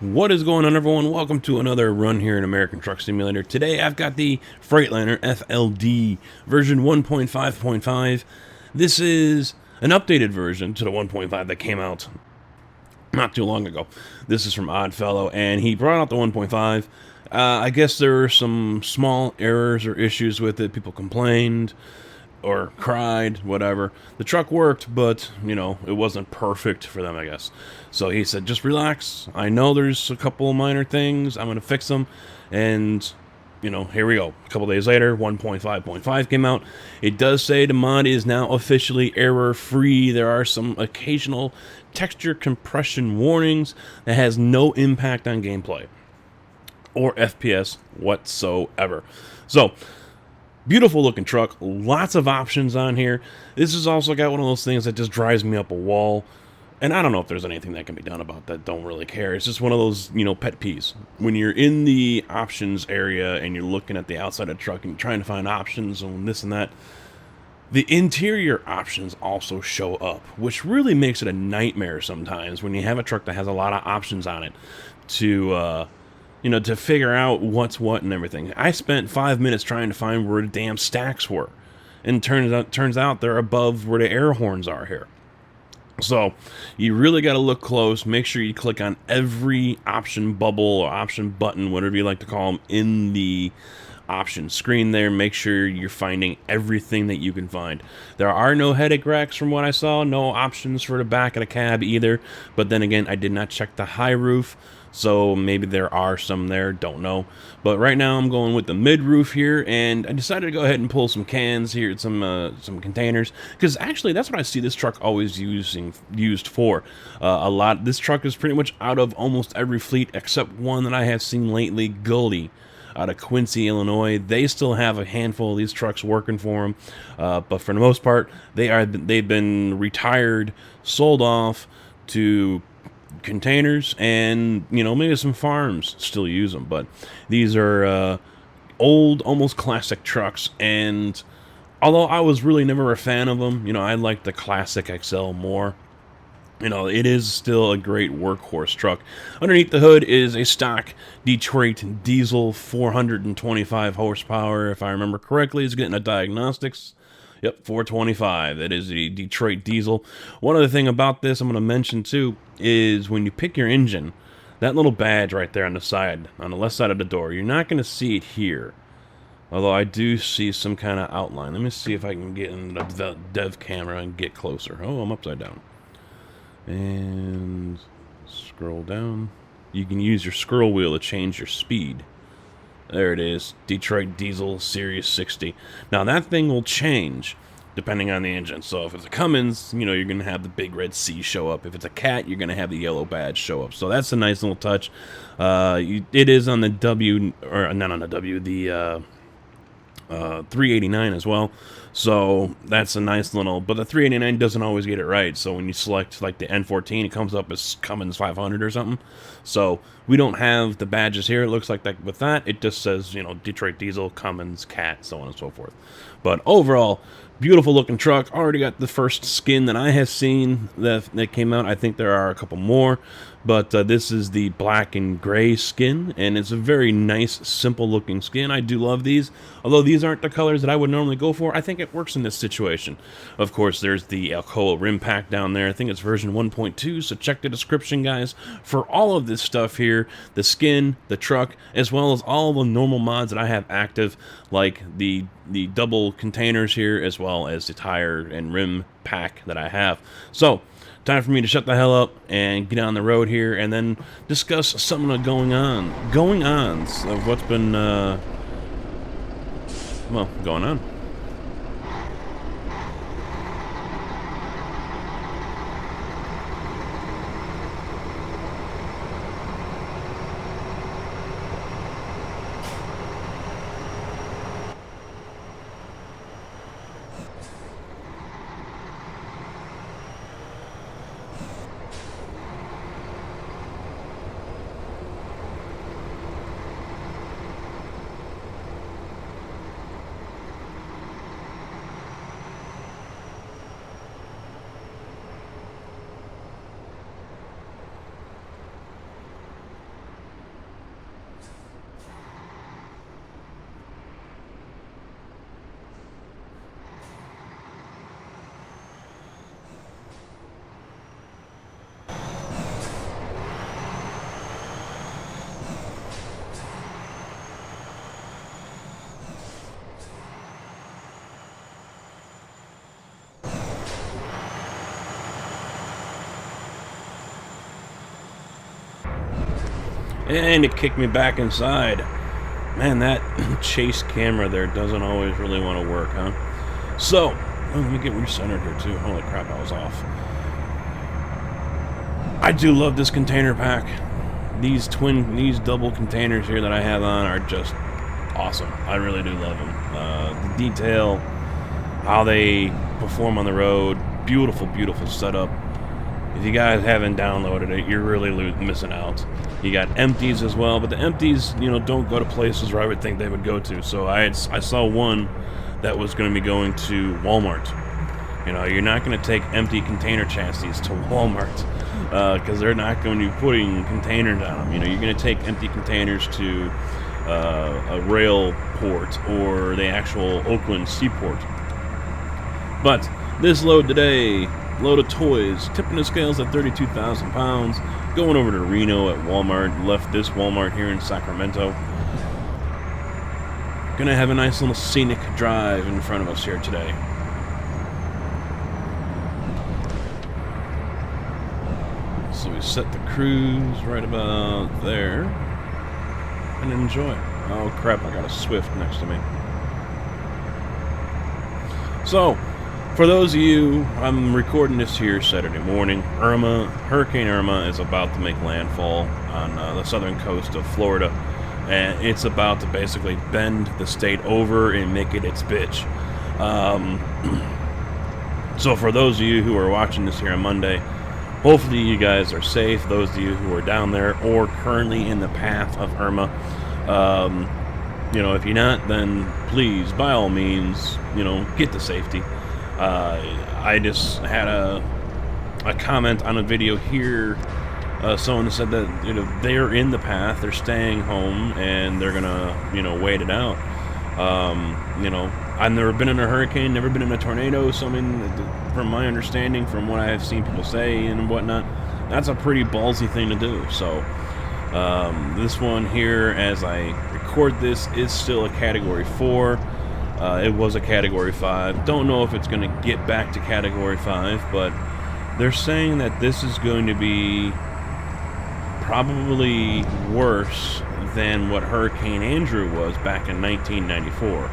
What is going on, everyone? Welcome to another run here in American Truck Simulator. Today I've got the Freightliner FLD version 1.5.5. This is an updated version to the 1.5 that came out not too long ago. This is from Oddfellow, and he brought out the 1.5. I guess there were some small errors or issues with it. People complained or cried, whatever. The truck worked, but, you know, it wasn't perfect for them, I guess. So he said, just relax. I know there's a couple of minor things. I'm going to fix them. And, you know, here we go. A couple days later, 1.5.5 came out. It does say the mod is now officially error-free. There are some occasional texture compression warnings that has no impact on gameplay or FPS whatsoever. So, beautiful looking truck, lots of options on here. This has also got one of those things that just drives me up a wall. And I don't know if there's anything that can be done about that. Don't really care. It's just one of those, you know, pet peeves. When you're in the options area and you're looking at the outside of the truck and you're trying to find options and this and that, the interior options also show up, which really makes it a nightmare sometimes when you have a truck that has a lot of options on it to, you know, to figure out what's what and everything. I spent 5 minutes trying to find where the damn stacks were. And turns out they're above where the air horns are here. So, you really got to look close. Make sure you click on every option bubble or option button, whatever you like to call them, in the option screen there. Make sure you're finding everything that you can find. There are no headache racks from what I saw. No options for the back of the cab either. But then again, I did not check the high roof. So maybe there are some there, don't know. But right now I'm going with the mid-roof here, and I decided to go ahead and pull some cans here, some containers, because actually that's what I see this truck always used for. A lot. This truck is pretty much out of almost every fleet except one that I have seen lately, Gully, out of Quincy, Illinois. They still have a handful of these trucks working for them, but for the most part, they've been retired, sold off to containers, and, you know, maybe some farms still use them, but these are old, almost classic trucks. And although I was really never a fan of them, you know, I like the classic XL more. You know, it is still a great workhorse truck. Underneath the hood is a stock Detroit diesel, 425 horsepower, if I remember correctly. It's getting a diagnostics. Yep, 425. That is a Detroit diesel. One other thing about this I'm going to mention too is when you pick your engine, that little badge right there on the side, on the left side of the door, you're not going to see it here. Although I do see some kind of outline. Let me see if I can get in the dev camera and get closer. Oh, I'm upside down. And scroll down. You can use your scroll wheel to change your speed. There it is, Detroit Diesel Series 60. Now that thing will change depending on the engine. So if it's a Cummins, you know, you're going to have the big red C show up. If it's a Cat, you're going to have the yellow badge show up. So that's a nice little touch. It is on the W, or not on the W, the 389 as well. So that's a nice little, but the 389 doesn't always get it right. So when you select like the N14, it comes up as Cummins 500 or something. So we don't have the badges here. It looks like that with that. It just says, you know, Detroit Diesel, Cummins, Cat, so on and so forth. But overall, beautiful looking truck. Already got the first skin that I have seen that came out. I think there are a couple more. But this is the black and gray skin, and it's a very nice, simple-looking skin. I do love these. Although these aren't the colors that I would normally go for, I think it works in this situation. Of course, there's the Alcoa Rim Pack down there. I think it's version 1.2, so check the description, guys, for all of this stuff here. The skin, the truck, as well as all the normal mods that I have active, like the double containers here, as well as the tire and rim pack that I have. So, time for me to shut the hell up and get on the road here and then discuss some of the going-ons of what's been, well, going on. And it kicked me back inside. Man, that chase camera there doesn't always really want to work, huh? So, let me get recentered here too. Holy crap, I was off. I do love this container pack. These double containers here that I have on are just awesome. I really do love them. The detail, how they perform on the road, beautiful, beautiful setup. If you guys haven't downloaded it, you're really missing out. You got empties as well, but the empties, you know, don't go to places where I would think they would go to. So I saw one that was going to be going to Walmart. You know, you're not going to take empty container chassis to Walmart because they're not going to be putting containers on them. You know, you're going to take empty containers to a rail port or the actual Oakland seaport. But this load today, load of toys, tipping the scales at 32,000 pounds, going over to Reno at Walmart, left this Walmart here in Sacramento. Gonna have a nice little scenic drive in front of us here today. So we set the cruise right about there and enjoy. Oh crap, I got a Swift next to me. So, for those of you, I'm recording this here Saturday morning. Hurricane Irma is about to make landfall on the southern coast of Florida, and it's about to basically bend the state over and make it its bitch. So for those of you who are watching this here on Monday, hopefully you guys are safe. Those of you who are down there or currently in the path of Irma, you know, if you're not, then please, by all means, you know, get to safety. I just had a comment on a video here. Someone said that, you know, they're in the path, they're staying home, and they're gonna, you know, wait it out. You know, I've never been in a hurricane, never been in a tornado, so I mean, from my understanding, from what I've seen people say and whatnot, that's a pretty ballsy thing to do. So, this one here, as I record this, is still a Category 4. It was a Category 5. Don't know if it's going to get back to Category 5, but they're saying that this is going to be probably worse than what Hurricane Andrew was back in 1994.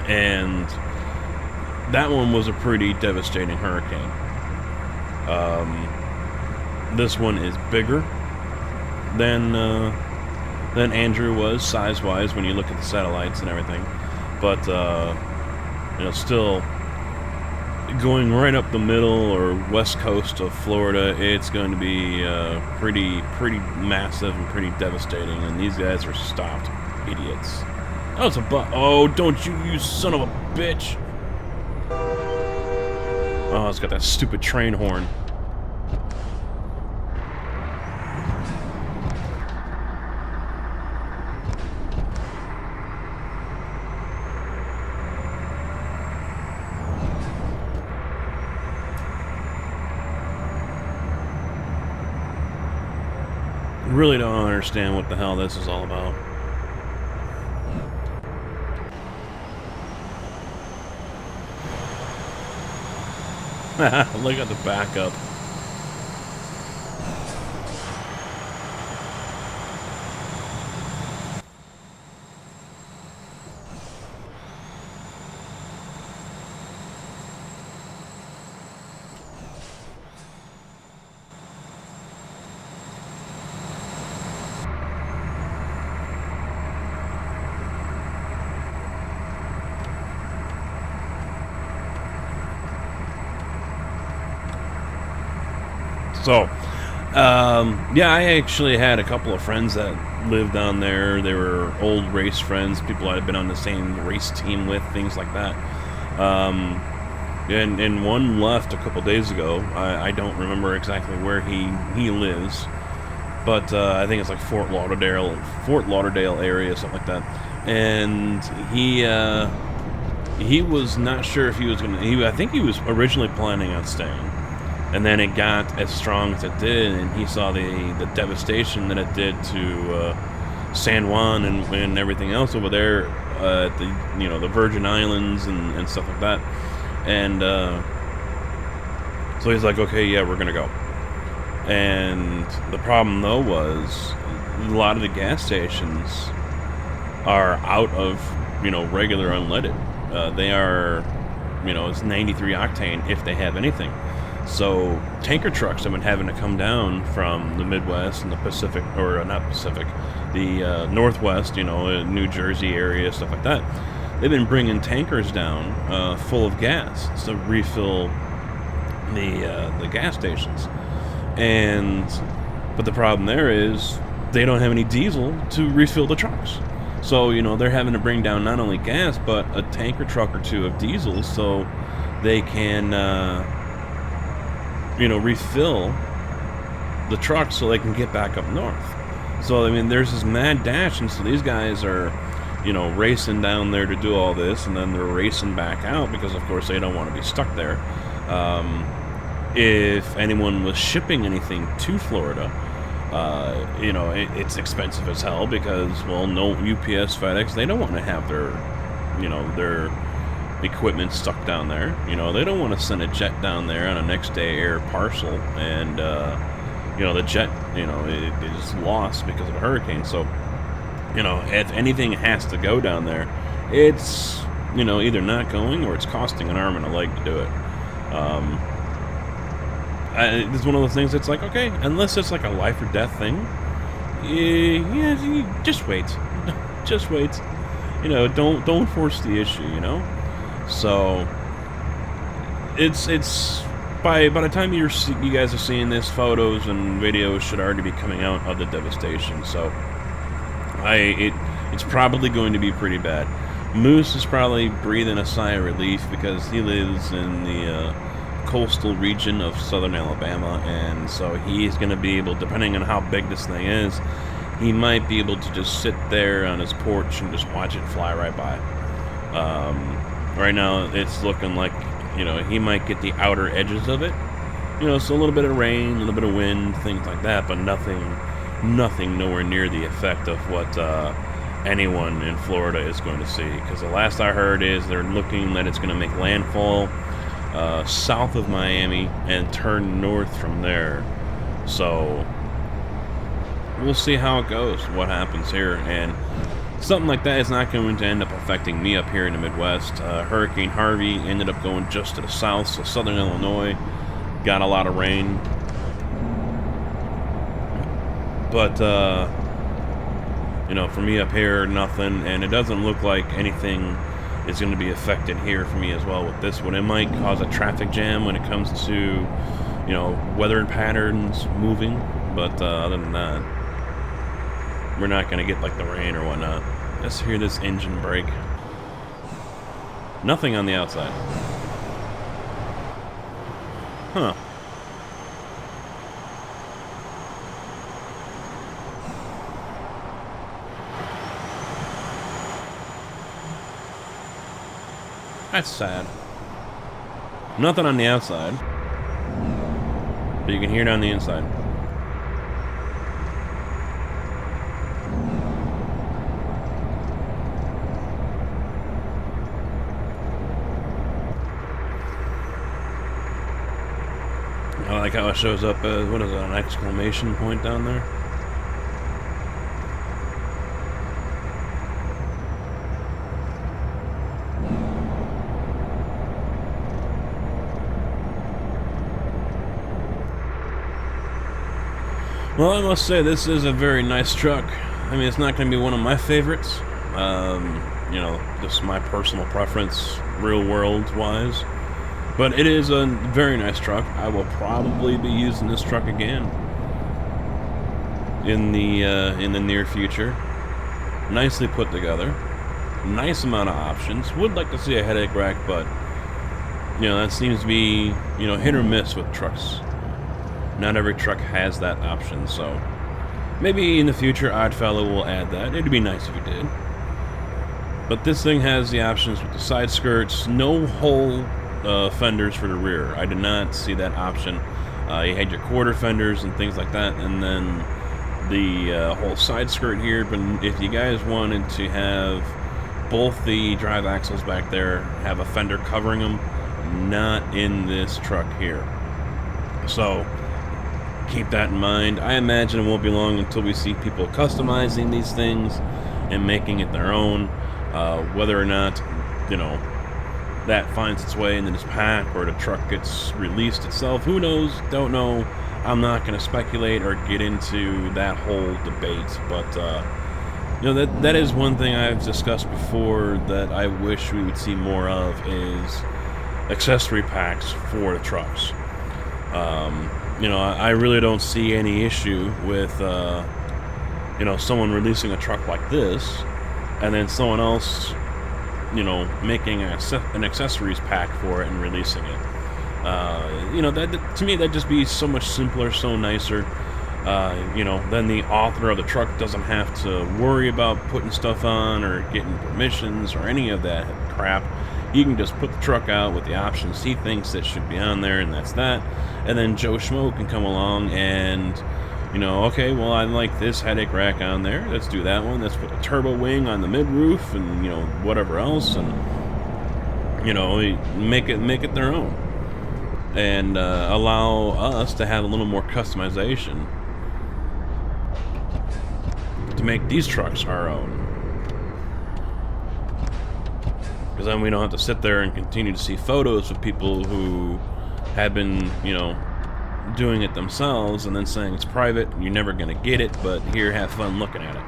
And that one was a pretty devastating hurricane. This one is bigger than Andrew was, size-wise, when you look at the satellites and everything. But, you know, still going right up the middle or west coast of Florida, it's going to be pretty massive and pretty devastating. And these guys are stopped idiots. Oh, it's a oh, don't you son of a bitch! Oh, it's got that stupid train horn. Really don't understand what the hell this is all about. Look at the backup. So, yeah, I actually had a couple of friends that lived down there. They were old race friends, people I'd been on the same race team with, things like that. And one left a couple days ago. I don't remember exactly where he lives, but I think it's like Fort Lauderdale area, something like that. And he was not sure if he was gonna. I think he was originally planning on staying. And then it got as strong as it did, and he saw the devastation that it did to San Juan and everything else over there, at the Virgin Islands and stuff like that. And so he's like, okay, yeah, we're gonna go. And the problem though was a lot of the gas stations are out of, regular unleaded. They are, it's 93 octane if they have anything. So tanker trucks have been having to come down from the Midwest and the Pacific, or not Pacific, the Northwest, New Jersey area, stuff like that. They've been bringing tankers down full of gas to refill the gas stations. But the problem there is they don't have any diesel to refill the trucks. So, they're having to bring down not only gas, but a tanker truck or two of diesel so they can, refill the trucks so they can get back up north. So, there's this mad dash, and so these guys are, racing down there to do all this, and then they're racing back out because, of course, they don't want to be stuck there. If anyone was shipping anything to Florida, it's expensive as hell because, well, no UPS, FedEx, they don't want to have their equipment stuck down there. They don't want to send a jet down there on a next day air parcel, and the jet, it is lost because of a hurricane. So, if anything has to go down there, it's either not going or it's costing an arm and a leg to do it. It's one of those things that's like, okay, unless it's like a life or death thing, just wait. Just wait. Don't force the issue, So it's by the time you guys are seeing this, photos and videos should already be coming out of the devastation. So it's probably going to be pretty bad. Moose is probably breathing a sigh of relief because he lives in the coastal region of southern Alabama, and so he's going to be able, depending on how big this thing is, he might be able to just sit there on his porch and just watch it fly right by. Right now it's looking like he might get the outer edges of it, so a little bit of rain, a little bit of wind, things like that, but nothing nowhere near the effect of what anyone in Florida is going to see, because the last I heard is they're looking that it's going to make landfall south of Miami and turn north from there. So we'll see how it goes, what happens here, and something like that is not going to end up affecting me up here in the Midwest. Hurricane Harvey ended up going just to the south, so southern Illinois got a lot of rain, but for me up here, nothing, and it doesn't look like anything is going to be affected here for me as well with this one. It might cause a traffic jam when it comes to, weather patterns moving, but other than that, we're not going to get like the rain or whatnot. Let's hear this engine brake. Nothing on the outside. Huh. That's sad. Nothing on the outside, but you can hear it on the inside. I like how it shows up as, what is it, an exclamation point down there? Well, I must say, this is a very nice truck. It's not going to be one of my favorites. Just my personal preference, real world wise. But it is a very nice truck. I will probably be using this truck again in the near future. Nicely put together. Nice amount of options. Would like to see a headache rack, but that seems to be hit or miss with trucks. Not every truck has that option, so maybe in the future Oddfellow will add that. It'd be nice if he did. But this thing has the options with the side skirts, no whole fenders for the rear. I did not see that option. You had your quarter fenders and things like that, and then the whole side skirt here. But if you guys wanted to have both the drive axles back there, have a fender covering them, not in this truck here. So keep that in mind. I imagine it won't be long until we see people customizing these things and making it their own. Whether or not, you know, that finds its way into this pack or the truck gets released itself, who knows? Don't know. I'm not going to speculate or get into that whole debate, but you know, that is one thing I've discussed before that I wish we would see more of is accessory packs for the trucks. You know, I really don't see any issue with you know, someone releasing a truck like this and then someone else, you know, making an accessories pack for it and releasing it. You know, that to me, that'd just be so much simpler, so nicer. You know, then the author of the truck doesn't have to worry about putting stuff on or getting permissions or any of that crap. He can just put the truck out with the options he thinks that should be on there, and that's that. And then Joe Schmo can come along and, you know, okay, well, I like this headache rack on there. Let's do that one. Let's put a turbo wing on the mid-roof and, you know, whatever else. And, you know, make it their own. And allow us to have a little more customization to make these trucks our own. Because then we don't have to sit there and continue to see photos of people who have been, you know, doing it themselves and then saying it's private, you're never going to get it, but here, have fun looking at it.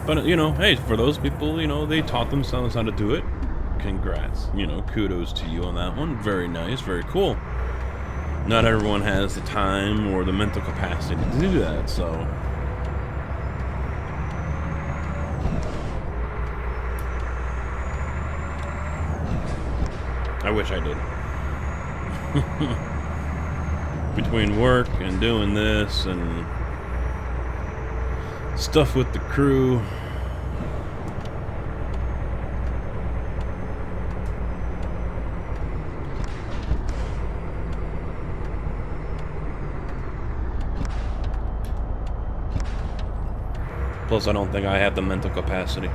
But, you know, hey, for those people, you know, they taught themselves how to do it. Congrats. You know, kudos to you on that one. Very nice, very cool. Not everyone has the time or the mental capacity to do that, so... I wish I did. Between work and doing this and stuff with the crew. Plus, I don't think I have the mental capacity.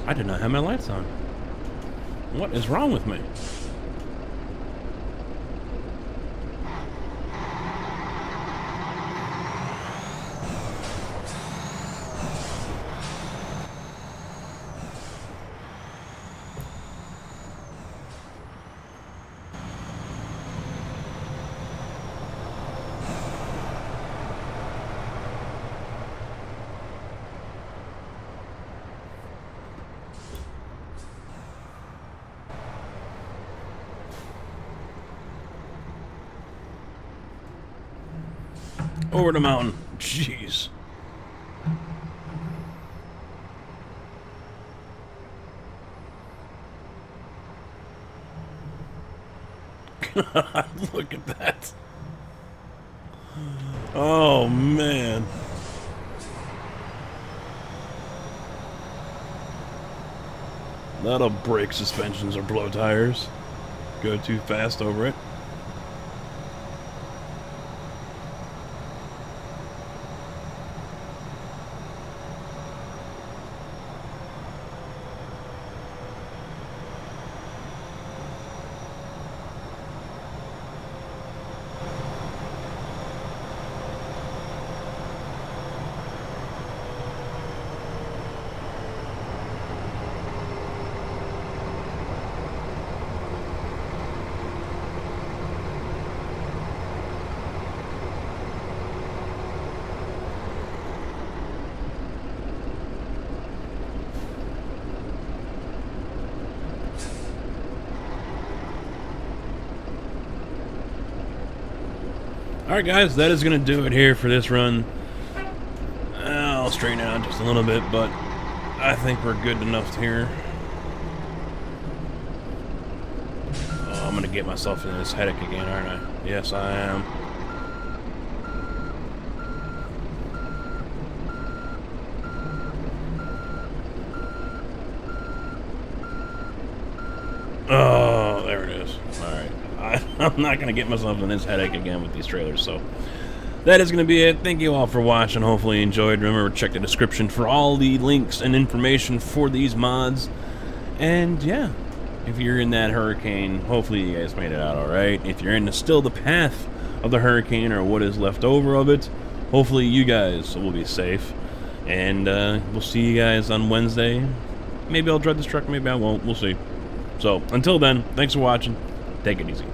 I did not have my lights on. What is wrong with me? Over the mountain. Jeez. God, look at that. Oh, man. That'll break suspensions or blow tires. Go too fast over it. Alright guys, that is going to do it here for this run. I'll straighten it out just a little bit, but I think we're good enough here. Oh, I'm going to get myself in this headache again, aren't I? Yes, I am. Oh, there it is. Alright. I'm not going to get myself in this headache again with these trailers, so that is going to be it. Thank you all for watching. Hopefully you enjoyed. Remember, check the description for all the links and information for these mods. And yeah, if you're in that hurricane, hopefully you guys made it out alright. If you're in still the path of the hurricane or what is left over of it, hopefully you guys will be safe. And we'll see you guys on Wednesday. Maybe I'll drive this truck, maybe I won't. We'll see. So, until then, thanks for watching. Take it easy.